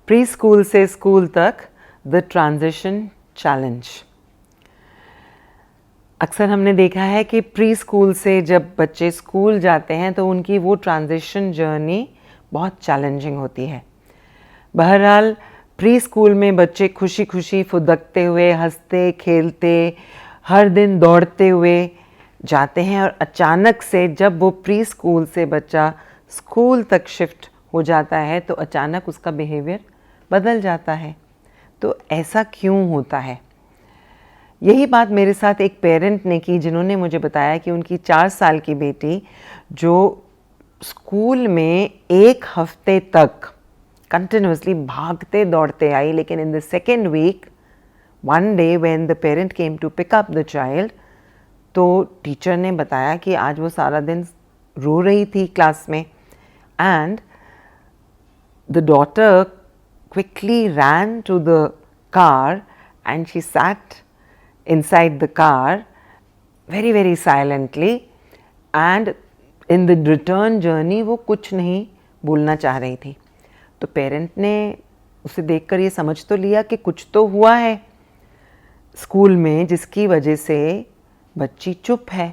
Pre school से school तक the transition challenge. अक्सर हमने देखा है कि प्री स्कूल से जब बच्चे स्कूल जाते हैं तो उनकी वो ट्रांजिशन जर्नी बहुत चैलेंजिंग होती है। बहरहाल प्री स्कूल में बच्चे खुशी खुशी फुदकते हुए, हंसते खेलते, हर दिन दौड़ते हुए जाते हैं और अचानक से जब वो प्री स्कूल से बच्चा स्कूल तक शिफ्ट हो जाता है तो अचानक उसका बिहेवियर बदल जाता है। तो ऐसा क्यों होता है? यही बात मेरे साथ एक पेरेंट ने की जिन्होंने मुझे बताया कि उनकी 4 साल की बेटी जो स्कूल में 1 हफ्ते तक कंटिन्यूसली भागते दौड़ते आई, लेकिन in the second week one day when the parent came to pick up the child, तो टीचर ने बताया कि आज वो सारा दिन रो रही थी क्लास में। And the daughter quickly ran to the car and she sat inside the car very silently, and in the return journey वो कुछ नहीं बोलना चाह रही थी। तो पेरेंट ने उसे देखकर ये समझ तो लिया कि कुछ तो हुआ है स्कूल में जिसकी वजह से बच्ची चुप है।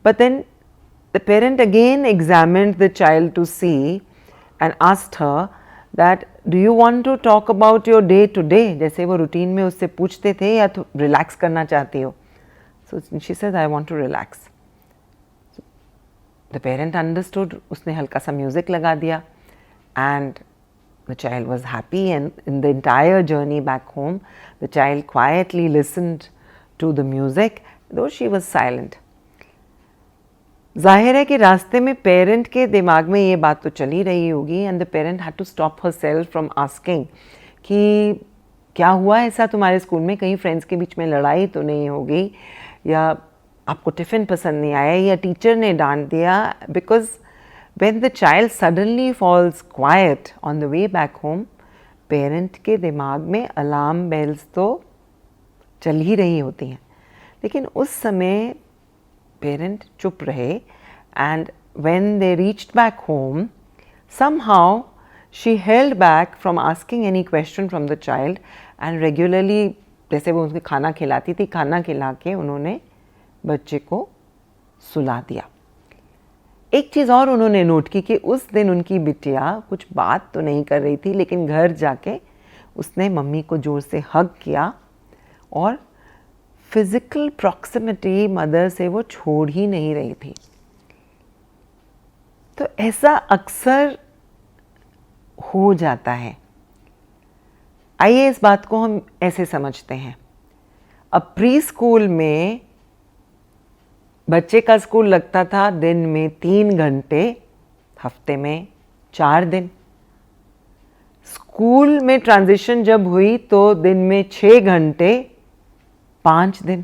But then the parent again examined the child to see and asked her that do you want to talk about your day to day, जैसे वो रूटीन में उससे पूछते थे, या तो रिलैक्स करना चाहती हो? So she said I want to relax. So the parent understood, उसने हल्का सा म्यूज़िक लगा दिया and the child was happy, and in the entire journey back home the child quietly listened to the music though she was silent. जाहिर है कि रास्ते में पेरेंट के दिमाग में ये बात तो चली रही होगी, and the parent had to stop herself from asking कि क्या हुआ ऐसा तुम्हारे स्कूल में, कहीं फ्रेंड्स के बीच में लड़ाई तो नहीं होगी, या आपको टिफ़िन पसंद नहीं आया, या टीचर ने डांट दिया। Because when the child suddenly falls quiet on the way back home, parent के दिमाग में अलार्म बेल्स तो चल ही रही होती हैं, लेकिन उस समय पेरेंट चुप रहे। And when they reached back home, somehow she held back from asking any question from the child, and regularly जैसे वो उसके खाना खिलाती थी, खाना खिला के उन्होंने बच्चे को सुला दिया। एक चीज़ और उन्होंने नोट की कि उस दिन उनकी बिटिया कुछ बात तो नहीं कर रही थी, लेकिन घर जाके उसने मम्मी को ज़ोर से हग किया और फिज़िकल प्रॉक्सिमिटी मदर से वो छोड़ ही नहीं रही थी। तो ऐसा अक्सर हो जाता है। आइए इस बात को हम ऐसे समझते हैं। अब प्री स्कूल में बच्चे का स्कूल लगता था दिन में 3 घंटे, हफ्ते में 4 दिन। स्कूल में ट्रांजिशन जब हुई तो दिन में 6 घंटे 5 दिन।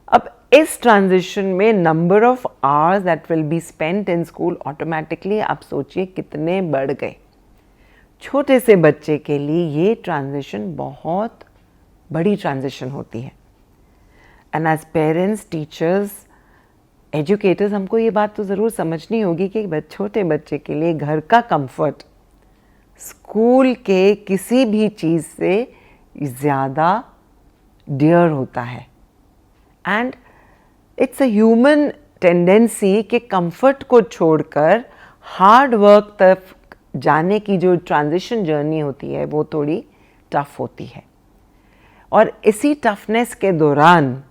अब इस ट्रांजिशन में number of hours that will be spent in school automatically आप सोचिए कितने बढ़ गए। छोटे से बच्चे के लिए ये ट्रांजिशन बहुत बड़ी ट्रांजिशन होती है। And as parents, teachers, educators, हमको ये बात तो ज़रूर समझनी होगी कि छोटे बच्चे के लिए घर का कंफर्ट स्कूल के किसी भी चीज़ से ज़्यादा डियर होता है। And it's a human tendency कि कंफर्ट को छोड़कर हार्ड वर्क तक जाने की जो ट्रांजिशन जर्नी होती है वो थोड़ी टफ होती है। और इसी टफनेस के दौरान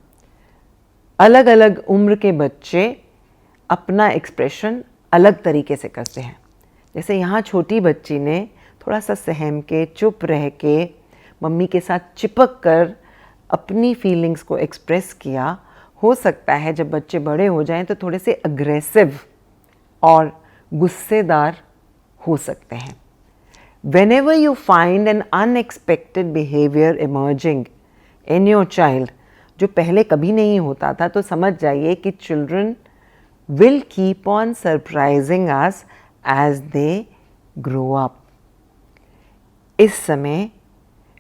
अलग अलग उम्र के बच्चे अपना एक्सप्रेशन अलग तरीके से करते हैं। जैसे यहाँ छोटी बच्ची ने थोड़ा सा सहम के, चुप रह के, मम्मी के साथ चिपक कर अपनी फीलिंग्स को एक्सप्रेस किया। हो सकता है जब बच्चे बड़े हो जाएं तो थोड़े से अग्रेसिव और गुस्सेदार हो सकते हैं। Whenever you find an unexpected behavior emerging in your child, जो पहले कभी नहीं होता था, तो समझ जाइए कि children will keep on surprising us as they grow up. इस समय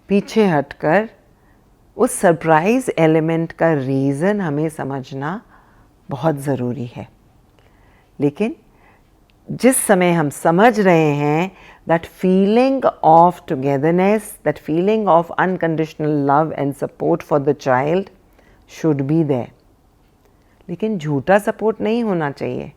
पीछे हटकर उस सरप्राइज एलिमेंट का रीज़न हमें समझना बहुत ज़रूरी है। लेकिन जिस समय हम समझ रहे हैं that feeling of togetherness, that feeling of unconditional love and support for the child should be there. लेकिन झूठा सपोर्ट नहीं होना चाहिए,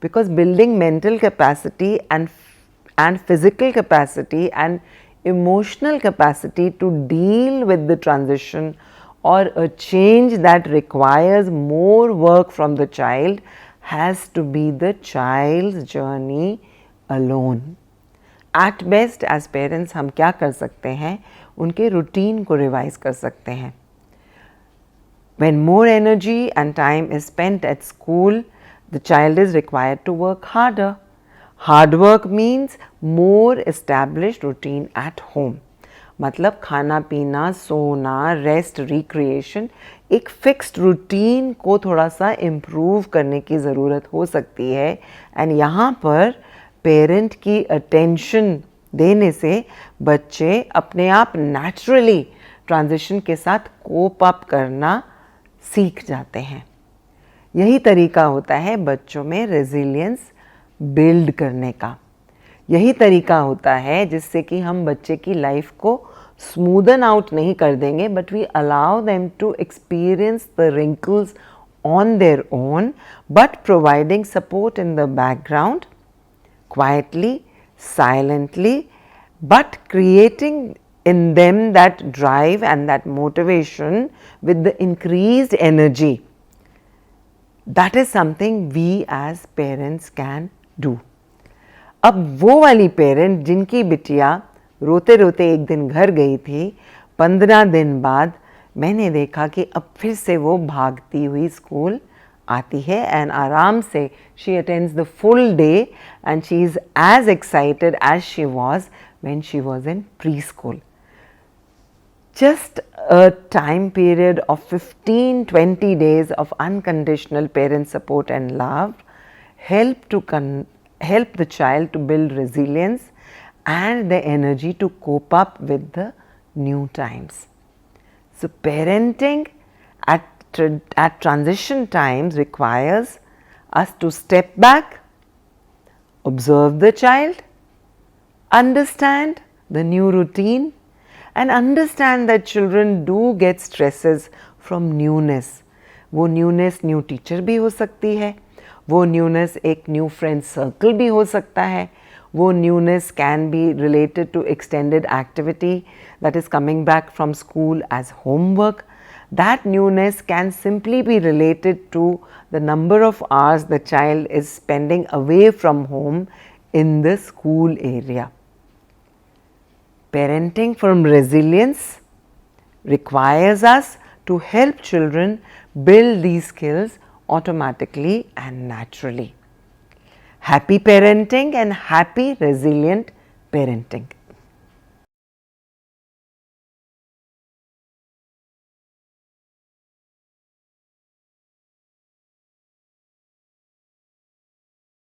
because building mental capacity and physical capacity and emotional capacity to deal with the transition or a change that requires more work from the child has to be the child's journey alone. At best, as parents हम क्या कर सकते हैं, उनके routine को revise कर सकते हैं. When more energy and time is spent at school, the child is required to work harder. Hard work means more established routine at home. मतलब खाना पीना, सोना, रेस्ट, रिक्रिएशन, एक फिक्स्ड रूटीन को थोड़ा सा इम्प्रूव करने की ज़रूरत हो सकती है. एंड यहाँ पर पेरेंट की अटेंशन देने से बच्चे अपने आप नेचुरली ट्रांजिशन के साथ कोप अप करना सीख जाते हैं. यही तरीका होता है बच्चों में रेजिलियंस बिल्ड करने का. यही तरीका होता है जिससे कि हम बच्चे की लाइफ को स्मूदन आउट नहीं कर देंगे, but we allow them to experience the wrinkles on their own, but providing support in the background quietly, silently, but creating in them that drive and that motivation with the increased energy. That is something we as parents can do. अब वो वाली parent जिनकी बिटिया रोते रोते एक दिन घर गई थी, 15 दिन बाद मैंने देखा कि अब फिर से वो भागती हुई स्कूल आती है एंड आराम से she attends the full day and she is as excited as she was when she was in pre school. Just a time period of 15-20 days of unconditional parent support and love help the child to build resilience and the energy to cope up with the new times. So parenting at transition times requires us to step back, observe the child, understand the new routine, and understand that children do get stresses from newness. वो newness new teacher भी हो सकती है, वो newness एक new friend circle भी हो सकता है, वो newness can be related to extended activity that is coming back from school as homework. That newness can simply be related to the number of hours the child is spending away from home in the school area. Parenting from resilience requires us to help children build these skills automatically and naturally. Happy parenting and happy resilient parenting.